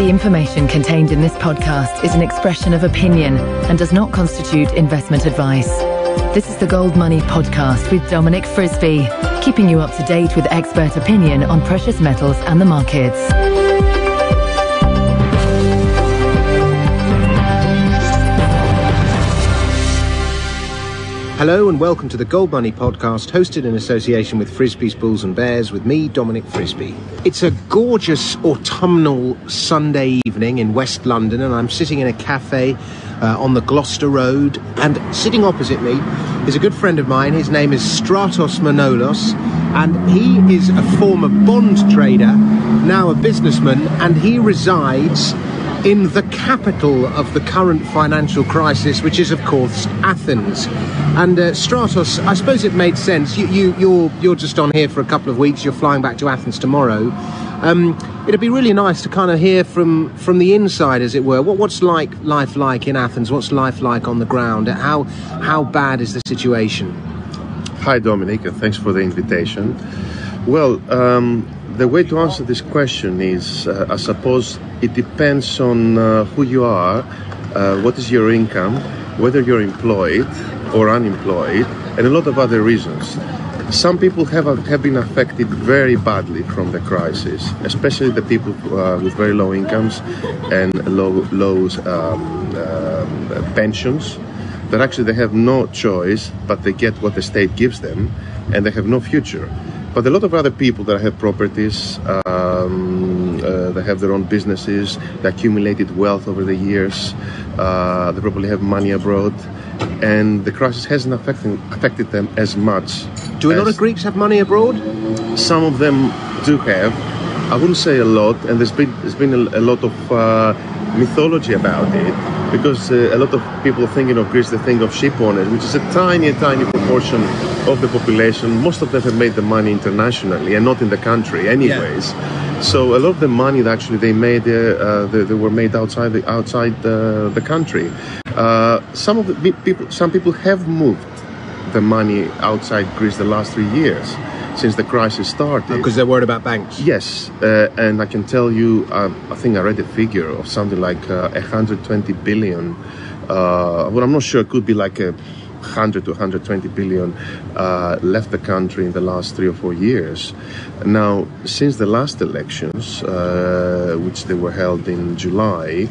The information contained in this podcast is an expression of opinion and does not constitute investment advice. This is the Gold Money Podcast with Dominic Frisby, keeping you up to date with expert opinion on precious metals and the markets. Hello and welcome to the Gold Money Podcast, hosted in association with Frisby's Bulls and Bears, with me, Dominic Frisby. It's a gorgeous autumnal Sunday evening in West London, and I'm sitting in a cafe on the Gloucester Road, and sitting opposite me is a good friend of mine. His name is Stratos Manolas, and he is a former bond trader, now a businessman, and he resides in the capital of the current financial crisis, which is, of course, Athens. And Stratos, I suppose it made sense. You're just on here for a couple of weeks. You're flying back to Athens tomorrow. It'd be really nice to kind of hear from the inside, as it were. What's life like in Athens? What's life like on the ground? How bad is the situation? Hi, Dominic, and thanks for the invitation. Well, the way to answer this question is, I suppose, it depends on who you are, what is your income, whether you're employed or unemployed, and a lot of other reasons. Some people have been affected very badly from the crisis, especially the people with very low incomes and low pensions, that actually they have no choice, but they get what the state gives them, and they have no future. But a lot of other people that have properties, they have their own businesses, they accumulated wealth over the years, they probably have money abroad, and the crisis hasn't affected them as much. Do a lot of Greeks have money abroad? Some of them do have. I wouldn't say a lot, and there's been a lot of mythology about it, because a lot of people thinking of Greece, they think of ship owners, which is a tiny proportion of the population. Most of them have made the money internationally and not in the country anyways. Yeah. So a lot of the money that actually they made, they were made outside the country. Some people have moved the money outside Greece the last 3 years since the crisis started. Because they're worried about banks? Yes, and I can tell you, I think I read a figure of something like 120 billion. Well, I'm not sure, it could be like 100 to 120 billion left the country in the last 3 or 4 years. Now, since the last elections, which they were held in July,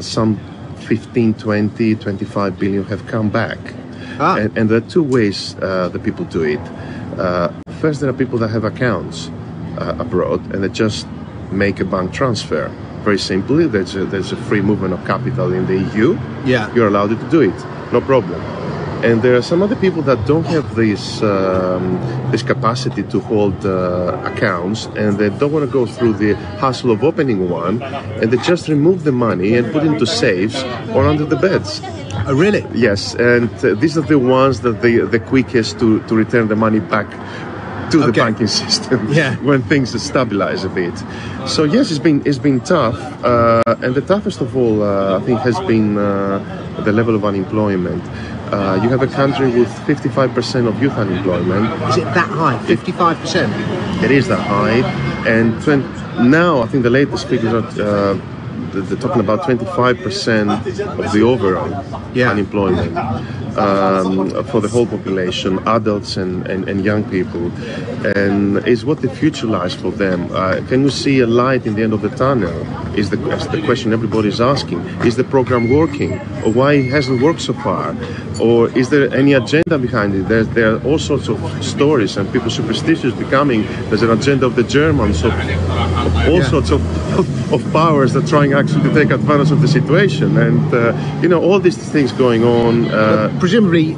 some 15, 20, 25 billion have come back. And there are two ways that people do it. First, there are people that have accounts abroad, and they just make a bank transfer. Very simply, there's a free movement of capital in the EU. Yeah, you're allowed to do it, no problem. And there are some other people that don't have this capacity to hold accounts, and they don't want to go through the hassle of opening one, and they just remove the money and put it into safes or under the beds. Oh, really? Yes, and these are the ones that the quickest to return the money back to the banking system when things stabilize a bit. So yes, it's been tough, and the toughest of all, I think, has been the level of unemployment. You have a country with 55% of youth unemployment. Is it that high? 55%? It is that high, and now I think the latest figures are they're talking about 25% of the overall unemployment for the whole population, adults and young people, and is what the future lies for them. Can you see a light in the end of the tunnel? Is the question everybody's asking. Is the program working, or why it hasn't worked so far? Or is there any agenda behind it? There are all sorts of stories, and people superstitious becoming. There's an agenda of the Germans, of all sorts of powers that are trying actually to take advantage of the situation, and all these things going on. Presumably,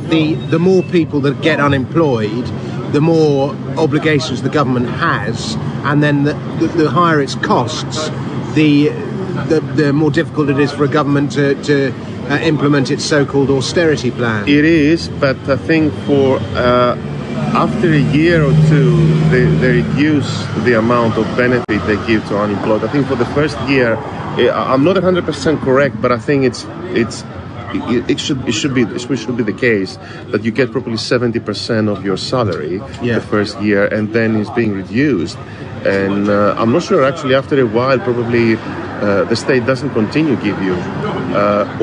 the more people that get unemployed, the more obligations the government has, and then the higher its costs, the more difficult it is for a government to implement its so-called austerity plan. It is, but I think for after a year or two, they reduce the amount of benefit they give to unemployed. I think for the first year, I'm not 100% correct, but I think it should be the case that you get probably 70% of your salary the first year, and then it's being reduced. And I'm not sure, actually, after a while, probably the state doesn't continue to give you, I'm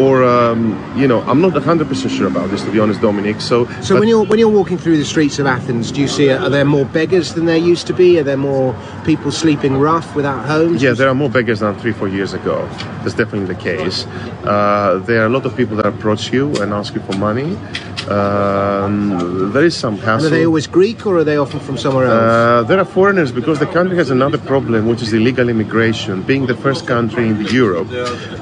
not 100% sure about this, to be honest, Dominic. So when you're walking through the streets of Athens, do you see are there more beggars than there used to be? Are there more people sleeping rough without homes? Yeah, there are more beggars than 3-4 years ago. That's definitely the case. There are a lot of people that approach you and ask you for money. There is some hassle. And are they always Greek, or are they often from somewhere else? There are foreigners, because the country has another problem, which is illegal immigration. Being the first country in Europe,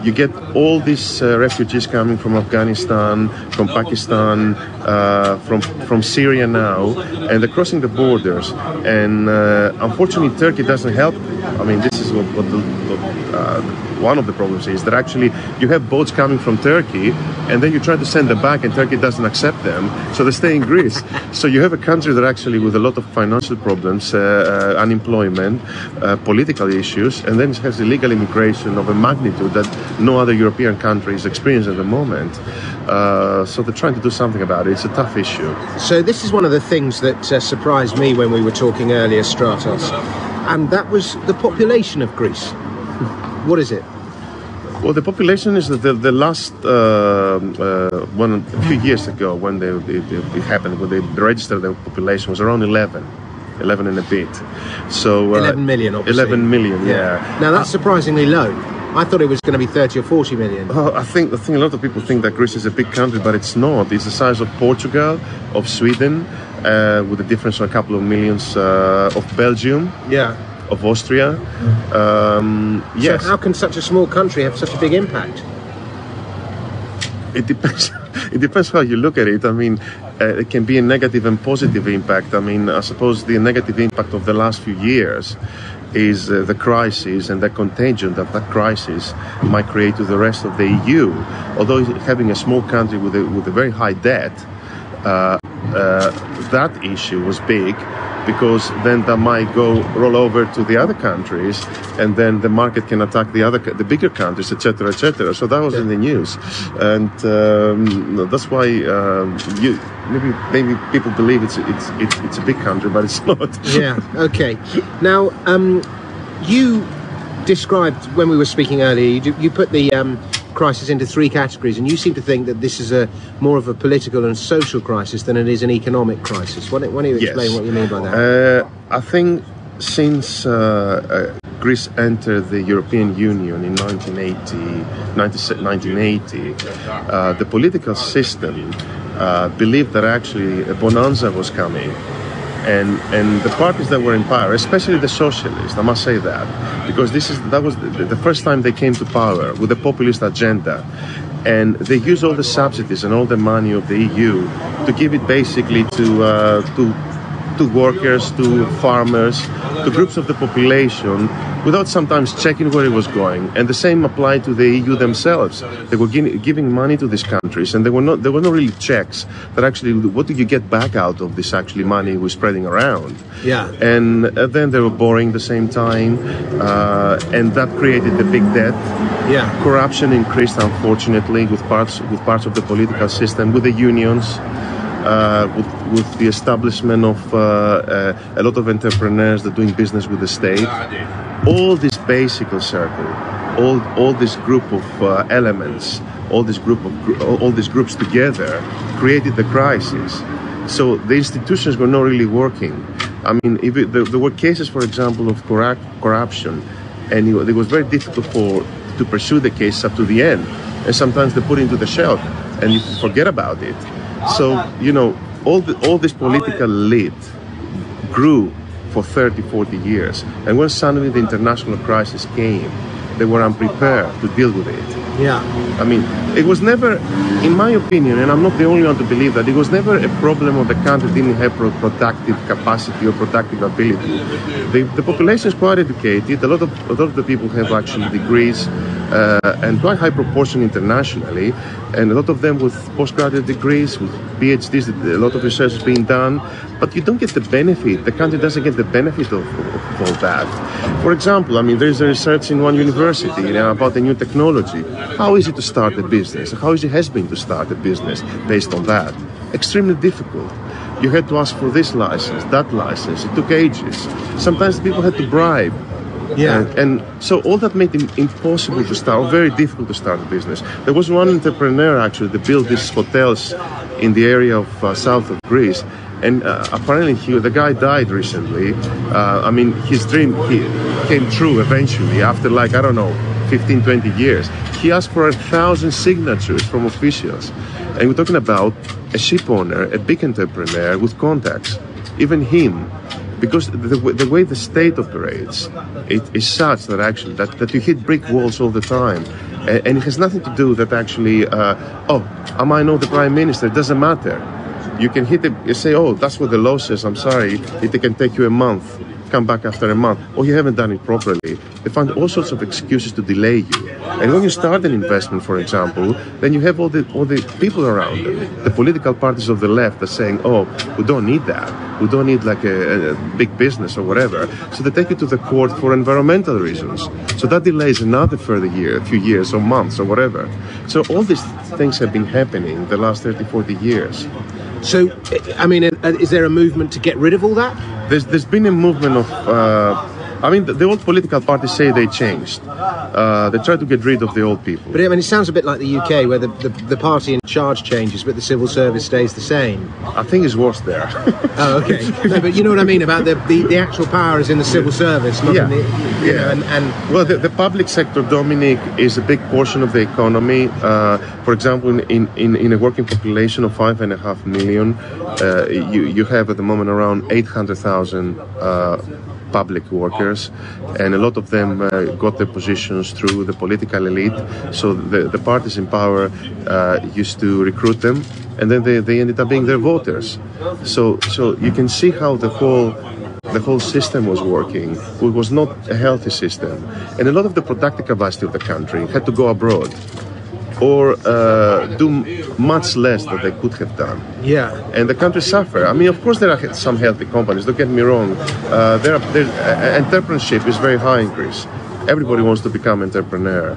you get all these refugees coming from Afghanistan, from Pakistan, from Syria now, and they're crossing the borders. And unfortunately, Turkey doesn't help. I mean, this is what one of the problems is, that actually you have boats coming from Turkey, and then you try to send them back, and Turkey doesn't accept them, so they stay in Greece. So you have a country that actually with a lot of financial problems, unemployment, political issues, and then it has illegal immigration of a magnitude that no other European country is experiencing at the moment. So they're trying to do something about it. It's a tough issue. So this is one of the things that surprised me when we were talking earlier, Stratos, and that was the population of Greece. What is it? Well, the population is the last a few years ago, when it happened, when they registered the population, was around 11 and a bit. So 11 million, obviously. 11 million, yeah. Now that's surprisingly low. I thought it was going to be 30 or 40 million. I think a lot of people think that Greece is a big country, but it's not. It's the size of Portugal, of Sweden, with a difference of a couple of millions, of Belgium. Yeah. Of Austria. Yes. So how can such a small country have such a big impact? It depends. It depends how you look at it. I mean, it can be a negative and positive impact. I mean, I suppose the negative impact of the last few years is the crisis and the contagion that crisis might create to the rest of the EU. Although having a small country with a very high debt, that issue was big, because then that might roll over to the other countries, and then the market can attack the bigger countries, etc., etc. So that was in the news, and that's why maybe people believe it's a big country, but it's not. Yeah. Okay. Now, you described, when we were speaking earlier, you put the crisis into 3 categories, and you seem to think that this is more of a political and social crisis than it is an economic crisis. Why don't you explain what you mean by that? I think since Greece entered the European Union in 1980, the political system believed that actually a bonanza was coming. And the parties that were in power, especially the socialists, I must say that, because that was the first time they came to power with a populist agenda, and they used all the subsidies and all the money of the EU to give it basically to workers, to farmers, to groups of the population, without sometimes checking where it was going. And the same applied to the EU themselves. They were giving money to these countries, and there were not really checks that actually, what did you get back out of this actually money was spreading around. Yeah. And then they were borrowing the same time, and that created the big debt. Yeah. Corruption increased, unfortunately, with parts of the political system, with the unions. With the establishment of a lot of entrepreneurs that are doing business with the state, all this basic circle, all this group of elements, all these groups together created the crisis. So the institutions were not really working. I mean, there were cases, for example, of corruption, and it was very difficult to pursue the case up to the end. And sometimes they put it into the shelf, and you forget about it. So, all this political elite grew for 30, 40 years. And when suddenly the international crisis came, they were unprepared to deal with it. Yeah. I mean, it was never, in my opinion, and I'm not the only one to believe that, it was never a problem of the country didn't have productive capacity or productive ability. The population is quite educated. A lot of the people have actually degrees, and quite high proportion internationally, and a lot of them with postgraduate degrees, with PhDs, a lot of research is being done, but you don't get the benefit. The country doesn't get the benefit of all that. For example, I mean, there's a research in one university about the new technology. How is it to start a business? How easy it has been to start a business based on that? Extremely difficult. You had to ask for this license, that license. It took ages. Sometimes people had to bribe Yeah. And so all that made it impossible to start, or very difficult to start a business. There was one entrepreneur actually that built these hotels in the area of south of Greece. And apparently the guy died recently. His dream came true eventually after 15, 20 years. He asked for 1,000 signatures from officials. And we're talking about a ship owner, a big entrepreneur with contacts. Even him, because the way the state operates, it is such that actually that you hit brick walls all the time. And it has nothing to do that actually, am I not the prime minister? It doesn't matter. You can hit it, you say, oh, that's what the law says, I'm sorry, it can take you a month, come back after a month, or you haven't done it properly. They find all sorts of excuses to delay you. And when you start an investment, for example, then you have all the people around them, the political parties of the left are saying, oh, we don't need that. We don't need like a big business or whatever. So they take you to the court for environmental reasons. So that delays another further year, a few years or months or whatever. So all these things have been happening the last 30, 40 years. So, is there a movement to get rid of all that? There's been a movement of... the old political parties say they changed. They try to get rid of the old people. But it sounds a bit like the UK, where the party in charge changes, but the civil service stays the same. I think it's worse there. Oh, okay. No, but you know what I mean about the actual power is in the civil service, not in the... Well, the public sector, Dominic, is a big portion of the economy. For example, in a working population of 5.5 million, you have at the moment around 800,000 public workers, and a lot of them got their positions through the political elite. So the parties in power used to recruit them, and then they ended up being their voters. So you can see how the whole system was working. It was not a healthy system, and a lot of the productive capacity of the country had to go abroad or do much less than they could have done. Yeah. And the country suffer. Of course there are some healthy companies, don't get me wrong. Entrepreneurship is very high in Greece. Everybody wants to become entrepreneur.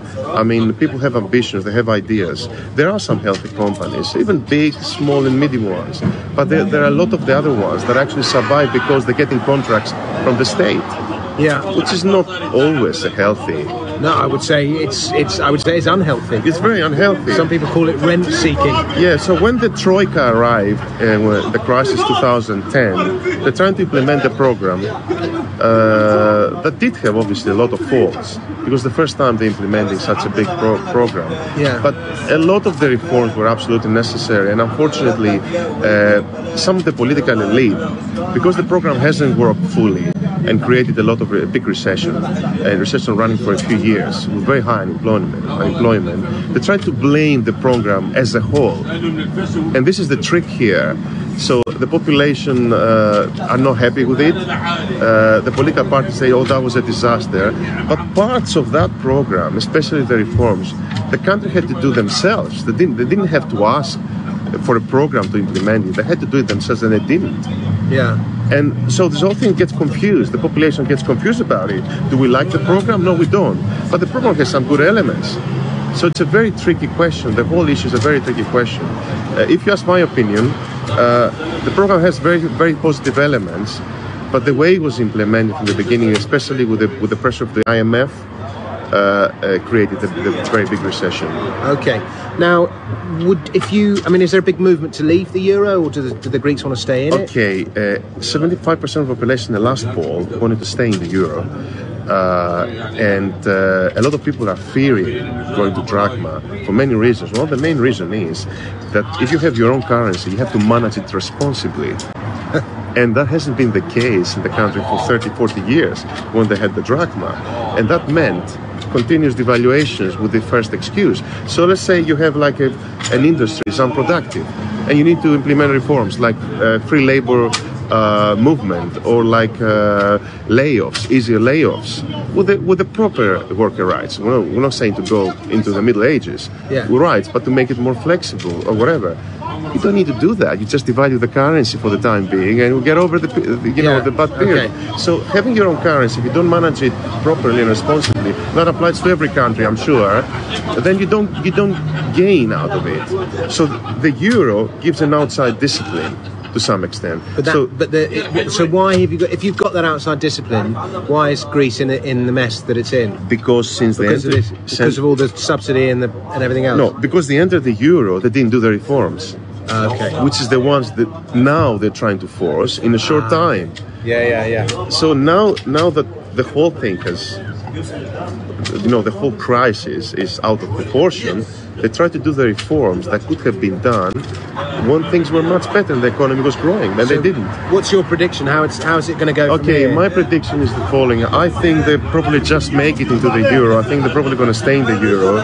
People have ambitions, they have ideas. There are some healthy companies, even big, small and medium ones. But there are a lot of the other ones that actually survive because they're getting contracts from the state. Yeah. Which is not always a healthy. No, I would say it's unhealthy. It's very unhealthy. Some people call it rent seeking. Yeah, so when the Troika arrived, when the crisis 2010, they're trying to implement a program that did have obviously a lot of faults, because the first time they implemented such a big program. Yeah. But a lot of the reforms were absolutely necessary, and unfortunately, some of the political elite, because the program hasn't worked fully and created a lot of a big recession, a recession running for a few years with very high unemployment, they tried to blame the program as a whole. And this is the trick here. So the population are not happy with it. The political parties say, oh, that was a disaster. But parts of that program, especially the reforms, the country had to do themselves. They didn't have to ask for a program to implement it. They had to do it themselves, and they didn't. Yeah. And so this whole thing gets confused. The population gets confused about it. Do we like the program? No, we don't. But the program has some good elements. So it's a very tricky question. The whole issue is a very tricky question. If you ask my opinion, the program has very, very positive elements, but the way it was implemented from the beginning, especially with the pressure of the IMF, created a very big recession. Okay. Now, is there a big movement to leave the euro, or do the Greeks want to stay in it? Okay, 75% of the population in the last poll wanted to stay in the euro. And a lot of people are fearing going to drachma for many reasons. One of the main reason is that if you have your own currency, you have to manage it responsibly. And that hasn't been the case in the country for 30, 40 years when they had the drachma. And that meant continuous devaluations with the first excuse. So let's say you have like an industry is unproductive and you need to implement reforms like free labor movement or like layoffs, easier layoffs with the proper worker rights. We're not saying to go into the Middle Ages, rights, but to make it more flexible or whatever. You don't need to do that. You just devalue the currency for the time being, and we'll get over the bad period. Okay. So having your own currency, if you don't manage it properly and responsibly, that applies to every country, I'm sure. Then you don't gain out of it. So the euro gives an outside discipline. to some extent. So why have you got? If you've got that outside discipline, why is Greece in the mess that it's in? Because because of all the subsidy and everything else. No, because they entered the euro, they didn't do the reforms. Okay. Which is the ones that now they're trying to force in a short time. Yeah. So now that the whole thing has, the whole crisis is out of proportion, they tried to do the reforms that could have been done when things were much better and the economy was growing, and they didn't. What's your prediction? How is it going to go from here? My prediction is the following. I think they probably just make it into the euro. I think they're probably going to stay in the euro.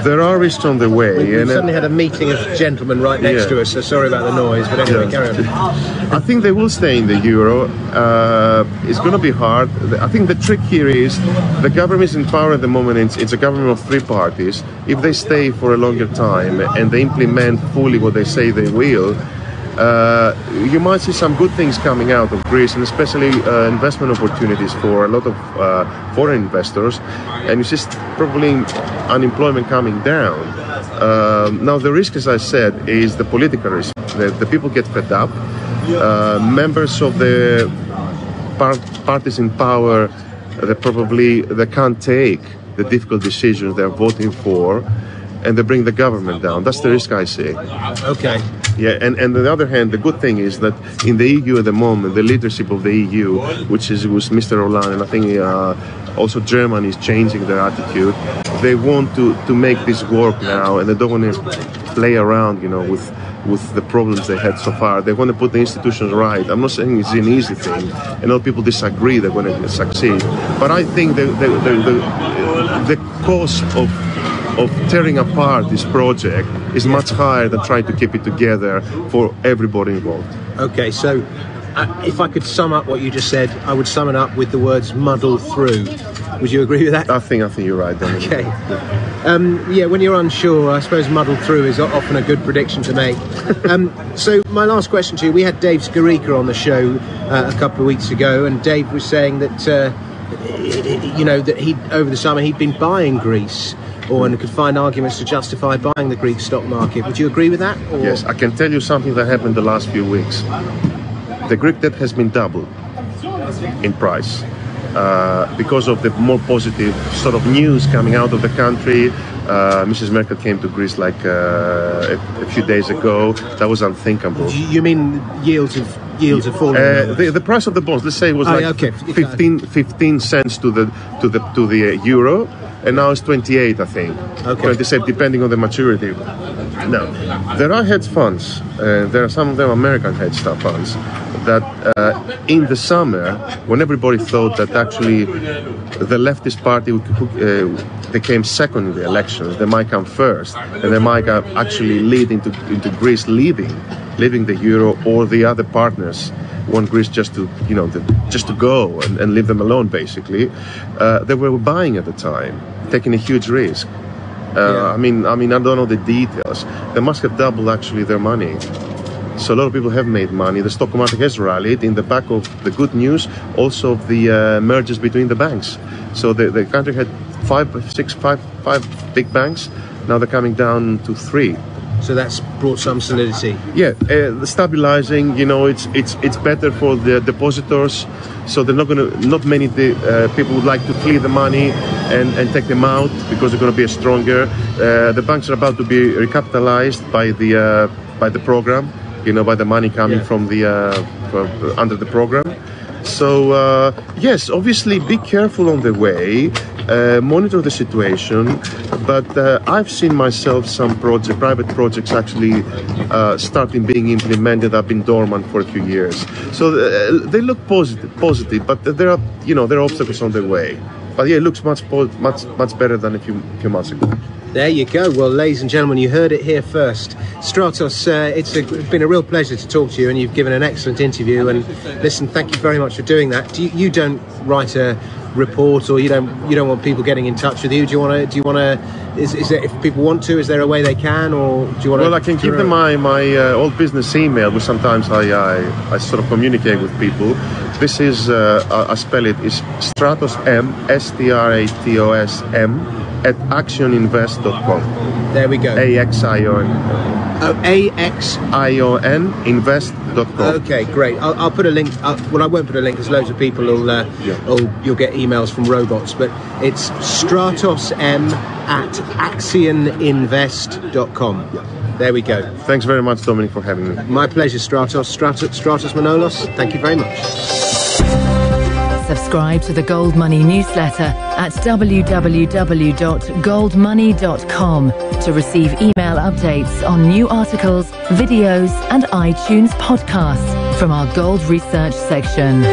There are risks on the way. We've suddenly had a meeting of gentlemen right next to us, so sorry about the noise, but anyway, carry on. I think they will stay in the euro. It's going to be hard. I think the trick here is the government is in power at the moment. It's a government of three parties. If they stay for a longer time and they implement fully what they say they will, you might see some good things coming out of Greece, and especially investment opportunities for a lot of foreign investors, and you see probably unemployment coming down. Now the risk, as I said, is the political risk. The people get fed up. Members of the parties in power, they can't take the difficult decisions they're voting for, and they bring the government down. That's the risk I see. Okay. Yeah, and on the other hand, the good thing is that in the EU at the moment, the leadership of the EU, which was Mr. Hollande, and I think also Germany is changing their attitude. They want to make this work now, and they don't want to play around, with the problems they had so far. They want to put the institutions right. I'm not saying it's an easy thing, and all people disagree they're going to succeed. But I think the cost of tearing apart this project is much higher than trying to keep it together for everybody involved. Okay, so if I could sum up what you just said, I would sum it up with the words muddle through. Would you agree with that? I think you're right, Dominic. Okay. When you're unsure, I suppose muddle through is often a good prediction to make. So my last question to you, we had Dave Skarica on the show a couple of weeks ago, and Dave was saying that that he over the summer he'd been buying Greece, and could find arguments to justify buying the Greek stock market. Would you agree with that? Or? Yes, I can tell you something that happened the last few weeks. The Greek debt has been doubled in price because of the more positive sort of news coming out of the country. Mrs. Merkel came to Greece a few days ago. That was unthinkable. You mean yields have fallen? The price of the bonds, let's say, was 15 cents to the euro, and now it's 28, I think. Okay. 27, depending on the maturity. Now, there are hedge funds. There are some of them American hedge funds that in the summer, when everybody thought that actually the leftist party became second in the elections, they might come first, and they might actually lead into Greece leaving the euro, or the other partners want Greece just to go and leave them alone, basically. They were buying at the time, taking a huge risk. I mean, I don't know the details. They must have doubled actually their money. So a lot of people have made money. The stock market has rallied in the back of the good news, also of the mergers between the banks. So the country had five big banks. Now they're coming down to 3. So that's brought some solidity. Yeah, the stabilizing. It's better for the depositors. So they're not many people would like to flee the money and take them out because they're going to be stronger. The banks are about to be recapitalized by the program. By the money coming from under the program. So yes, obviously be careful on the way. Monitor the situation, but I've seen myself some private projects actually starting being implemented. I've been dormant for a few years, so they look positive, but there are obstacles on the way. But yeah, it looks much better than a few months ago. There you go. Well, ladies and gentlemen, you heard it here first. Stratos, it's been a real pleasure to talk to you, and you've given an excellent interview. And listen, thank you very much for doing that. You don't write a report, or you don't want people getting in touch with you? Do you want to? Is there, if people want to, is there a way they can, or do you want to? Well, I can give them my old business email, which sometimes I sort of communicate with people. This is I spell it is Stratos Stratos @ actioninvest.com. There we go. AXION. AXION invest.com. Okay, great. I'll put a link. Well, I won't put a link because loads of people you'll get emails from robots. But it's stratosm@axioninvest.com. There we go. Thanks very much, Dominic, for having me. My pleasure, Stratos Manolas. Thank you very much. Subscribe to the Gold Money newsletter at www.goldmoney.com to receive email updates on new articles, videos, and iTunes podcasts from our Gold Research section.